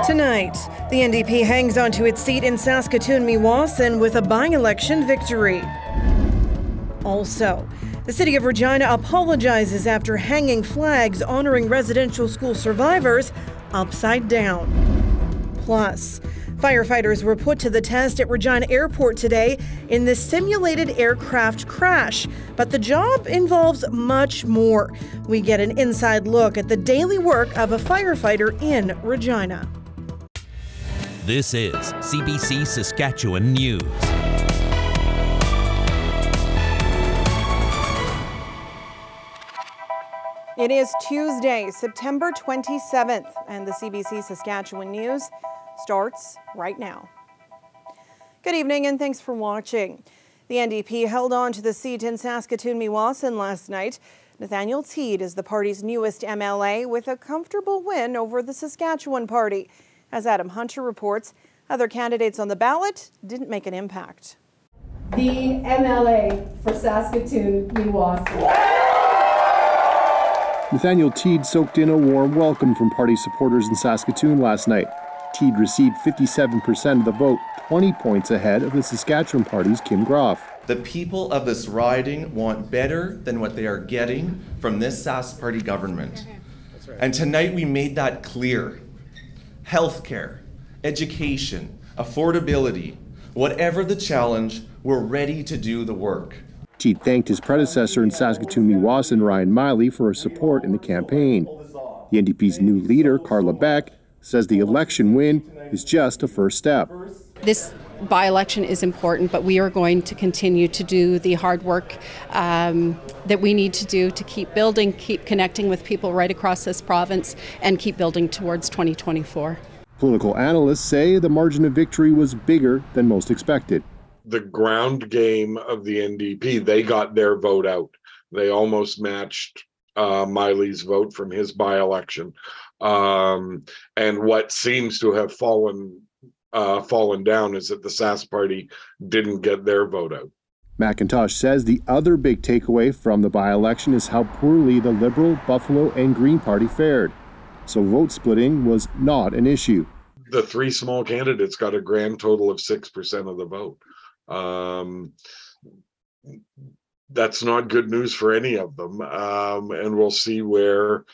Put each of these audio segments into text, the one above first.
Tonight, the NDP hangs onto its seat in Saskatoon Meewasin with a by-election victory. Also, the city of Regina apologizes after hanging flags honoring residential school survivors upside down. Plus, firefighters were put to the test at Regina Airport today in the simulated aircraft crash. But the job involves much more. We get an inside look at the daily work of a firefighter in Regina. This is CBC Saskatchewan News. It is Tuesday, September 27th, and the CBC Saskatchewan News starts right now. Good evening and thanks for watching. The NDP held on to the seat in Saskatoon Meewasin last night. Nathaniel Teed is the party's newest MLA with a comfortable win over the Saskatchewan Party. As Adam Hunter reports, other candidates on the ballot didn't make an impact. The MLA for Saskatoon Meewasin. Nathaniel Teed soaked in a warm welcome from party supporters in Saskatoon last night. Teed received 57% of the vote, 20 points ahead of the Saskatchewan Party's Kim Groff. The people of this riding want better than what they are getting from this Sask Party government. That's right. And tonight we made that clear. Healthcare, education, affordability, whatever the challenge, we're ready to do the work. Teed thanked his predecessor in Saskatoon Meewasin, Ryan Miley, for his support in the campaign. The NDP's new leader, Carla Beck, says the election win is just a first step. This by-election is important, but we are going to continue to do the hard work that we need to do to keep building, keep connecting with people right across this province, and keep building towards 2024. Political analysts say the margin of victory was bigger than most expected. The ground game of the NDP, they got their vote out. They almost matched Miley's vote from his by-election. And what seems to have fallen down is that the Sask Party didn't get their vote out. McIntosh says the other big takeaway from the by-election is how poorly the Liberal, Buffalo, and Green Party fared. So vote splitting was not an issue. The three small candidates got a grand total of 6% of the vote. That's not good news for any of them. And we'll see where,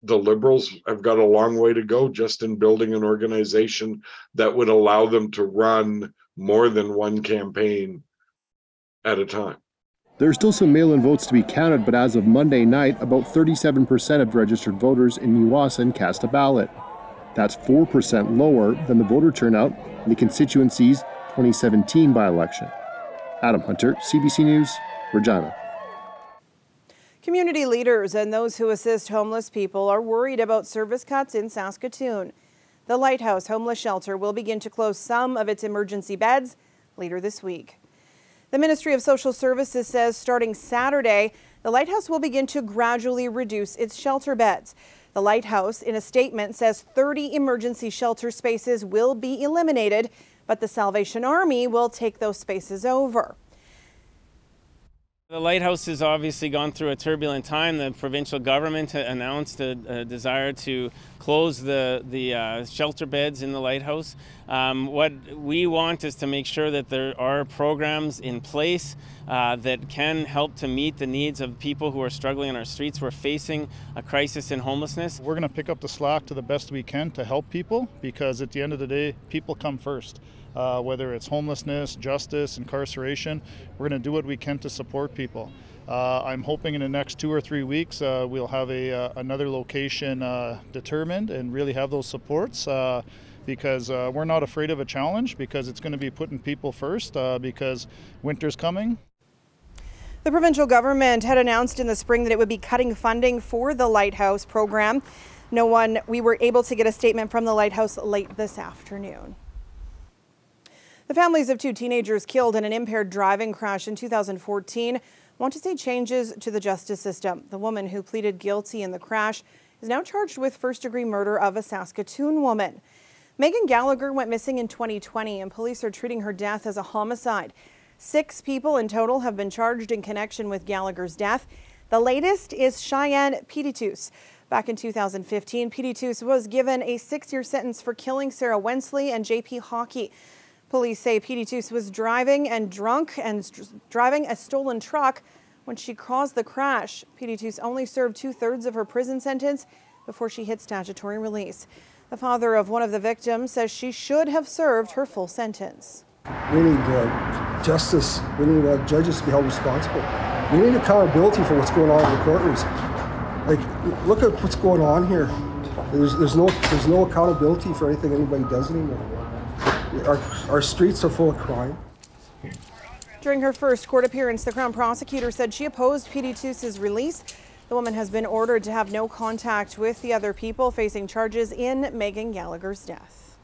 the Liberals have got a long way to go just in building an organization that would allow them to run more than one campaign at a time. There are still some mail-in votes to be counted, but as of Monday night, about 37% of registered voters in Meewasin cast a ballot. That's 4% lower than the voter turnout in the constituency's 2017 by-election. Adam Hunter, CBC News, Regina. Community leaders and those who assist homeless people are worried about service cuts in Saskatoon. The Lighthouse homeless shelter will begin to close some of its emergency beds later this week. The Ministry of Social Services says starting Saturday, the Lighthouse will begin to gradually reduce its shelter beds. The Lighthouse, in a statement, says 30 emergency shelter spaces will be eliminated, but the Salvation Army will take those spaces over. The Lighthouse has obviously gone through a turbulent time. The provincial government announced a desire to close the shelter beds in the Lighthouse. What we want is to make sure that there are programs in place that can help to meet the needs of people who are struggling on our streets. We're facing a crisis in homelessness. We're going to pick up the slack to the best we can to help people, because at the end of the day, people come first. Whether it's homelessness, justice, incarceration, we're going to do what we can to support people. I'm hoping in the next 2 or 3 weeks we'll have another location determined and really have those supports, because we're not afraid of a challenge, because it's going to be putting people first, because winter's coming. The provincial government had announced in the spring that it would be cutting funding for the Lighthouse program. We were able to get a statement from the Lighthouse late this afternoon. The families of 2 teenagers killed in an impaired driving crash in 2014 want to see changes to the justice system. The woman who pleaded guilty in the crash is now charged with first-degree murder of a Saskatoon woman. Megan Gallagher went missing in 2020, and police are treating her death as a homicide. 6 people in total have been charged in connection with Gallagher's death. The latest is Cheyenne Petitus. Back in 2015, Petey Toos was given a 6-year sentence for killing Sarah Wensley and JP Hockey. Police say Petey Toos was driving and drunk and driving a stolen truck when she caused the crash. Petey Toos only served 2/3 of her prison sentence before she hit statutory release. The father of one of the victims says she should have served her full sentence. We need justice. We need judges to be held responsible. We need accountability for what's going on in the courtrooms. Like, look at what's going on here. There's no accountability for anything anybody does anymore. Our streets are full of crime. During her first court appearance, the Crown prosecutor said she opposed Petey Toos' release. The woman has been ordered to have no contact with the other people facing charges in Megan Gallagher's death.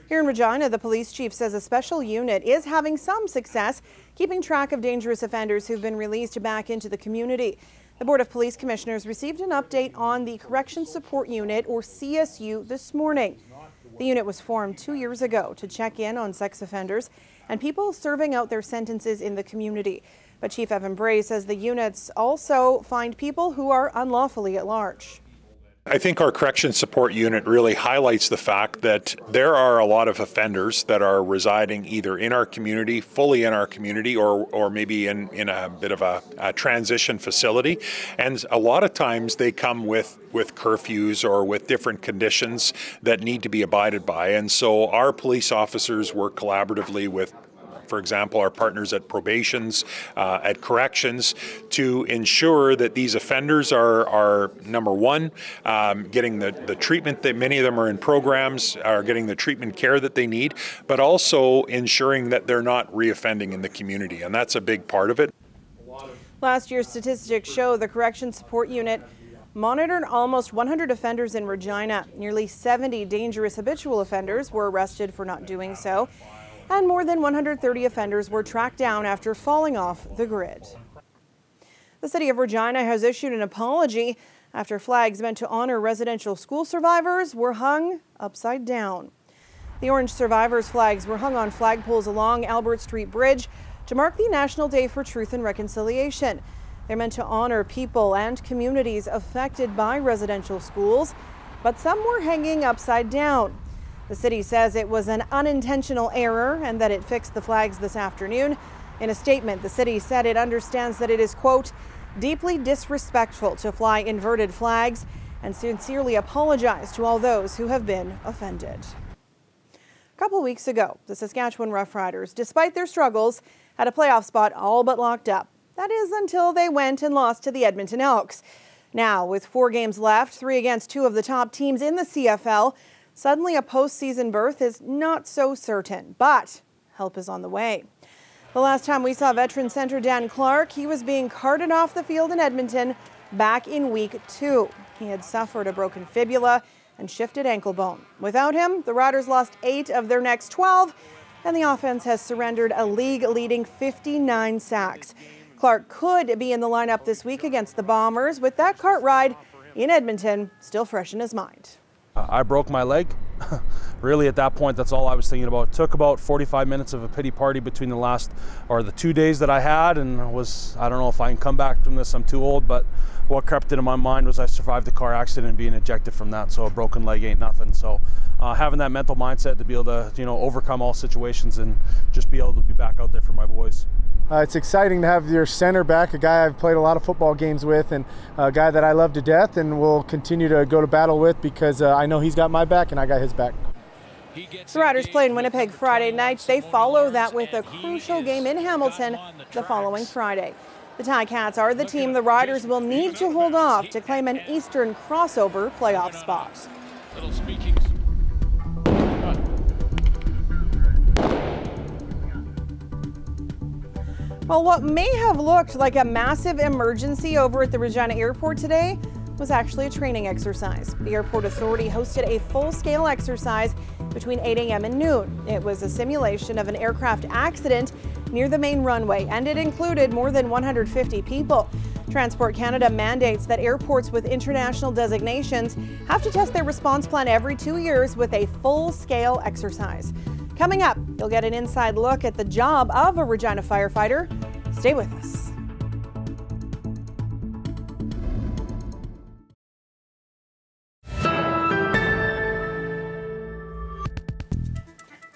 Here in Regina, the police chief says a special unit is having some success keeping track of dangerous offenders who've been released back into the community. The Board of Police Commissioners received an update on the Corrections Support Unit, or CSU, this morning. The unit was formed 2 years ago to check in on sex offenders and people serving out their sentences in the community. But Chief Evan Bray says the units also find people who are unlawfully at large. I think our correction support unit really highlights the fact that there are a lot of offenders that are residing either in our community, fully in our community, or maybe in a bit of a transition facility. And a lot of times they come with curfews or with different conditions that need to be abided by. And so our police officers work collaboratively with, for example, our partners at probations, at corrections, to ensure that these offenders are number one, getting the treatment that many of them are in programs, are getting the treatment care that they need, but also ensuring that they're not reoffending in the community. And that's a big part of it. Last year's statistics show the Correction Support Unit monitored almost 100 offenders in Regina. Nearly 70 dangerous habitual offenders were arrested for not doing so, and more than 130 offenders were tracked down after falling off the grid. The city of Regina has issued an apology after flags meant to honor residential school survivors were hung upside down. The orange survivors flags were hung on flagpoles along Albert Street Bridge to mark the National Day for Truth and Reconciliation. They're meant to honor people and communities affected by residential schools, but some were hanging upside down. The city says it was an unintentional error and that it fixed the flags this afternoon. In a statement, the city said it understands that it is, quote, deeply disrespectful to fly inverted flags and sincerely apologize to all those who have been offended. A couple weeks ago, the Saskatchewan Roughriders, despite their struggles, had a playoff spot all but locked up. That is until they went and lost to the Edmonton Elks. Now, with 4 games left, 3 against 2 of the top teams in the CFL, suddenly a postseason berth is not so certain, but help is on the way. The last time we saw veteran center Dan Clark, he was being carted off the field in Edmonton back in week 2. He had suffered a broken fibula and shifted ankle bone. Without him, the Riders lost 8 of their next 12, and the offense has surrendered a league-leading 59 sacks. Clark could be in the lineup this week against the Bombers, with that cart ride in Edmonton still fresh in his mind. I broke my leg. Really, at that point, that's all I was thinking about. It took about 45 minutes of a pity party between the 2 days that I had, and I don't know if I can come back from this, I'm too old, but what crept into my mind was I survived the car accident and being ejected from that, so a broken leg ain't nothing. So having that mental mindset to be able to, overcome all situations and just be able to be back out there for my boys. It's exciting to have your center back, a guy I've played a lot of football games with and a guy that I love to death and will continue to go to battle with because I know he's got my back and I got his back. The Riders play in Winnipeg Friday night. They follow that with a crucial game in Hamilton the following Friday. The Ticats are the team the Riders will need to hold off to claim an Eastern crossover playoff spot. Little speaking. Well, what may have looked like a massive emergency over at the Regina Airport today was actually a training exercise. The Airport Authority hosted a full-scale exercise between 8 a.m. and noon. It was a simulation of an aircraft accident near the main runway, and it included more than 150 people. Transport Canada mandates that airports with international designations have to test their response plan every 2 years with a full-scale exercise. Coming up, you'll get an inside look at the job of a Regina firefighter. Stay with us.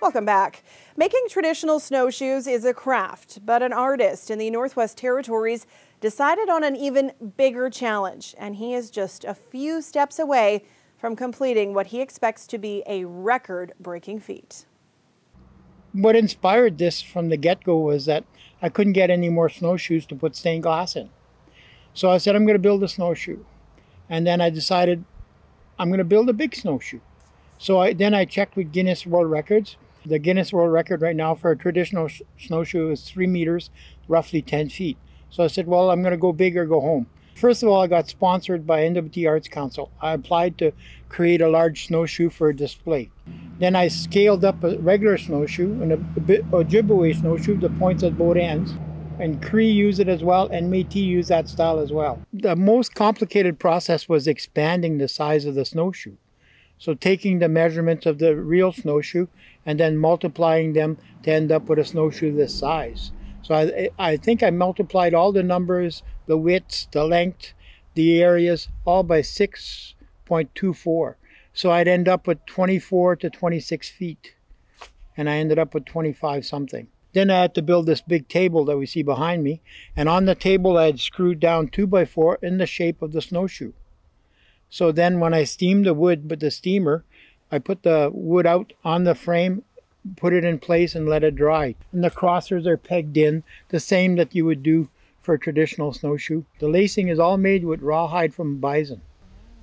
Welcome back. Making traditional snowshoes is a craft, but an artist in the Northwest Territories decided on an even bigger challenge, and he is just a few steps away from completing what he expects to be a record-breaking feat. What inspired this from the get-go was that I couldn't get any more snowshoes to put stained glass in. So I said, I'm going to build a snowshoe. And then I decided I'm going to build a big snowshoe. So then I checked with Guinness World Records. The Guinness World Record right now for a traditional snowshoe is 3 meters, roughly 10 feet. So I said, well, I'm going to go big or go home. First of all, I got sponsored by NDP Arts Council. I applied to create a large snowshoe for a display. Then I scaled up a regular snowshoe and a Ojibwe snowshoe that points at both ends. And Cree use it as well, and Métis use that style as well. The most complicated process was expanding the size of the snowshoe. So taking the measurements of the real snowshoe and then multiplying them to end up with a snowshoe this size. So I think I multiplied all the numbers, the widths, the length, the areas, all by 6.24. So I'd end up with 24 to 26 feet. And I ended up with 25 something. Then I had to build this big table that we see behind me. And on the table I had screwed down 2x4 in the shape of the snowshoe. So then when I steamed the wood with the steamer, I put the wood out on the frame, put it in place and let it dry. And the crossers are pegged in, the same that you would do for a traditional snowshoe. The lacing is all made with rawhide from bison.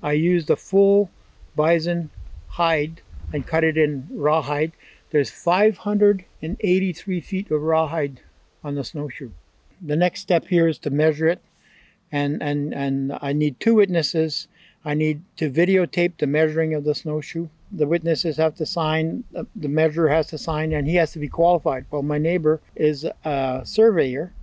I used a full bison hide and cut it in rawhide. There's 583 feet of rawhide on the snowshoe. The next step here is to measure it, and I need 2 witnesses. I need to videotape the measuring of the snowshoe. The witnesses have to sign, the measurer has to sign, and he has to be qualified. Well, my neighbor is a surveyor,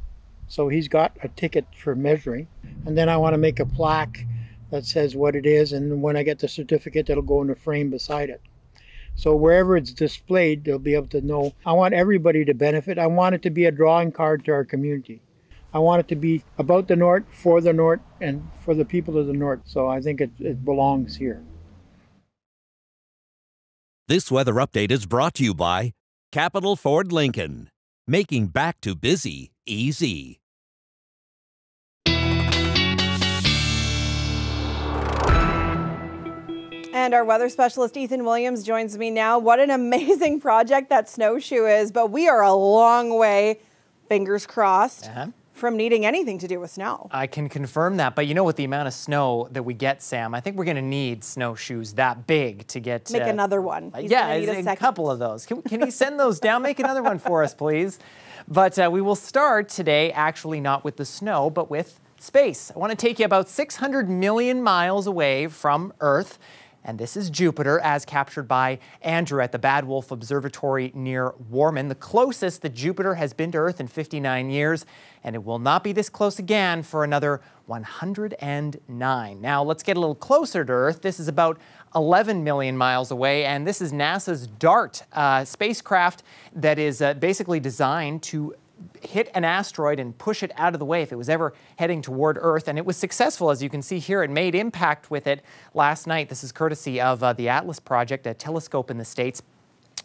so he's got a ticket for measuring. And then I want to make a plaque that says what it is, and when I get the certificate, it'll go in a frame beside it. So wherever it's displayed, they'll be able to know. I want everybody to benefit. I want it to be a drawing card to our community. I want it to be about the North, and for the people of the North. So I think it belongs here. This weather update is brought to you by Capital Ford Lincoln, making back to busy easy. And our weather specialist, Ethan Williams, joins me now. What an amazing project that snowshoe is, but we are a long way, fingers crossed, from needing anything to do with snow. I can confirm that, but you know, with the amount of snow that we get, Sam, I think we're going to need snowshoes that big to get... Make another one. Yeah, a couple of those. Can you send those down? Make another one for us, please. But we will start today, actually not with the snow, but with space. I want to take you about 600 million miles away from Earth. And this is Jupiter, as captured by Andrew at the Bad Wolf Observatory near Warman, the closest that Jupiter has been to Earth in 59 years, and it will not be this close again for another 109. Now, let's get a little closer to Earth. This is about 11 million miles away, and this is NASA's DART spacecraft that is basically designed to hit an asteroid and push it out of the way if it was ever heading toward Earth. And it was successful, as you can see here. It made impact with it last night. This is courtesy of the Atlas Project, a telescope in the States.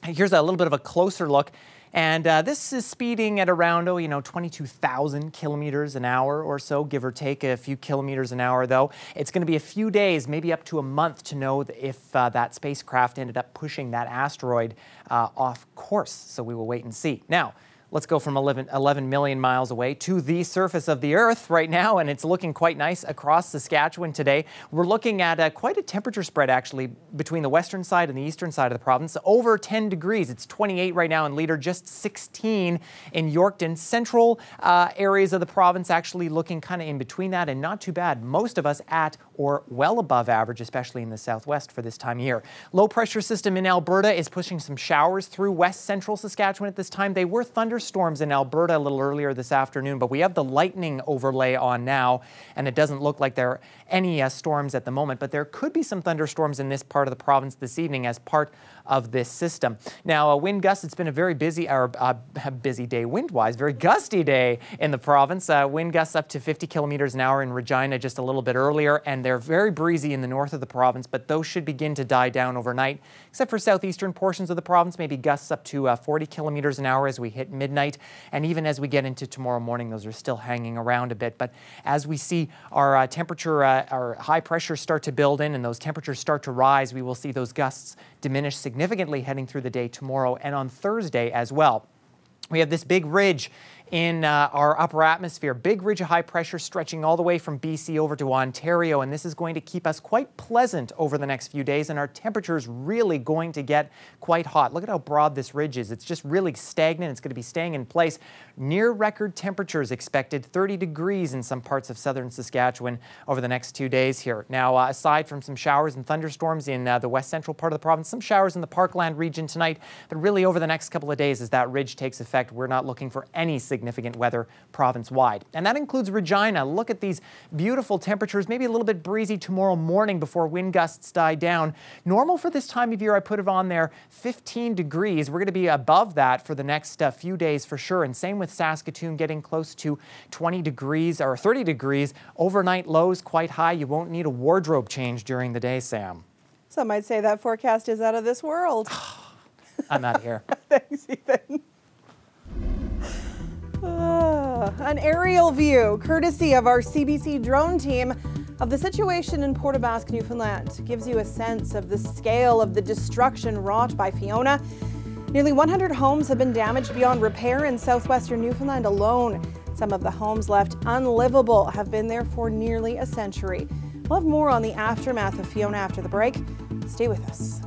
Here's a little bit of a closer look. And this is speeding at around, 22,000 kilometers an hour or so, give or take a few kilometers an hour, though. It's going to be a few days, maybe up to a month, to know if that spacecraft ended up pushing that asteroid off course. So we will wait and see. Now, let's go from 11 million miles away to the surface of the Earth right now, and it's looking quite nice across Saskatchewan today. We're looking at quite a temperature spread, actually, between the western side and the eastern side of the province. Over 10 degrees. It's 28 right now in Leader, just 16 in Yorkton. Central areas of the province actually looking kind of in between that, and not too bad. Most of us at or well above average, especially in the southwest for this time of year. Low pressure system in Alberta is pushing some showers through west central Saskatchewan at this time. They were thunderstorms storms in Alberta a little earlier this afternoon, but we have the lightning overlay on now, and it doesn't look like there are any storms at the moment, but there could be some thunderstorms in this part of the province this evening as part of this system. Now, wind gusts, it's been a very busy day wind-wise, very gusty day in the province. Wind gusts up to 50 kilometers an hour in Regina just a little bit earlier, and they're very breezy in the north of the province, but those should begin to die down overnight, except for southeastern portions of the province, maybe gusts up to 40 kilometers an hour as we hit midnight, and even as we get into tomorrow morning, those are still hanging around a bit. But as we see our temperature, our high pressure start to build in and those temperatures start to rise, we will see those gusts diminish significantly heading through the day tomorrow and on Thursday as well. We have this big ridge in our upper atmosphere, big ridge of high pressure stretching all the way from BC over to Ontario, and this is going to keep us quite pleasant over the next few days, and our temperatures really going to get quite hot. Look at how broad this ridge is. It's just really stagnant. It's going to be staying in place. Near record temperatures expected, 30 degrees in some parts of southern Saskatchewan over the next 2 days here. Now, aside from some showers and thunderstorms in the west central part of the province, some showers in the Parkland region tonight, but really over the next couple of days as that ridge takes effect, we're not looking for any significant weather province-wide. And that includes Regina. Look at these beautiful temperatures, maybe a little bit breezy tomorrow morning before wind gusts die down. Normal for this time of year, I put it on there, 15 degrees. We're going to be above that for the next few days for sure. And same with Saskatoon, getting close to 20 degrees or 30 degrees. Overnight lows quite high. You won't need a wardrobe change during the day, Sam. Some might say that forecast is out of this world. I'm out of here. Thanks, Ethan. An aerial view, courtesy of our CBC drone team, of the situation in Port aux Basques, Newfoundland, gives you a sense of the scale of the destruction wrought by Fiona. Nearly 100 homes have been damaged beyond repair in southwestern Newfoundland alone. Some of the homes left unlivable have been there for nearly a century. We'll have more on the aftermath of Fiona after the break. Stay with us.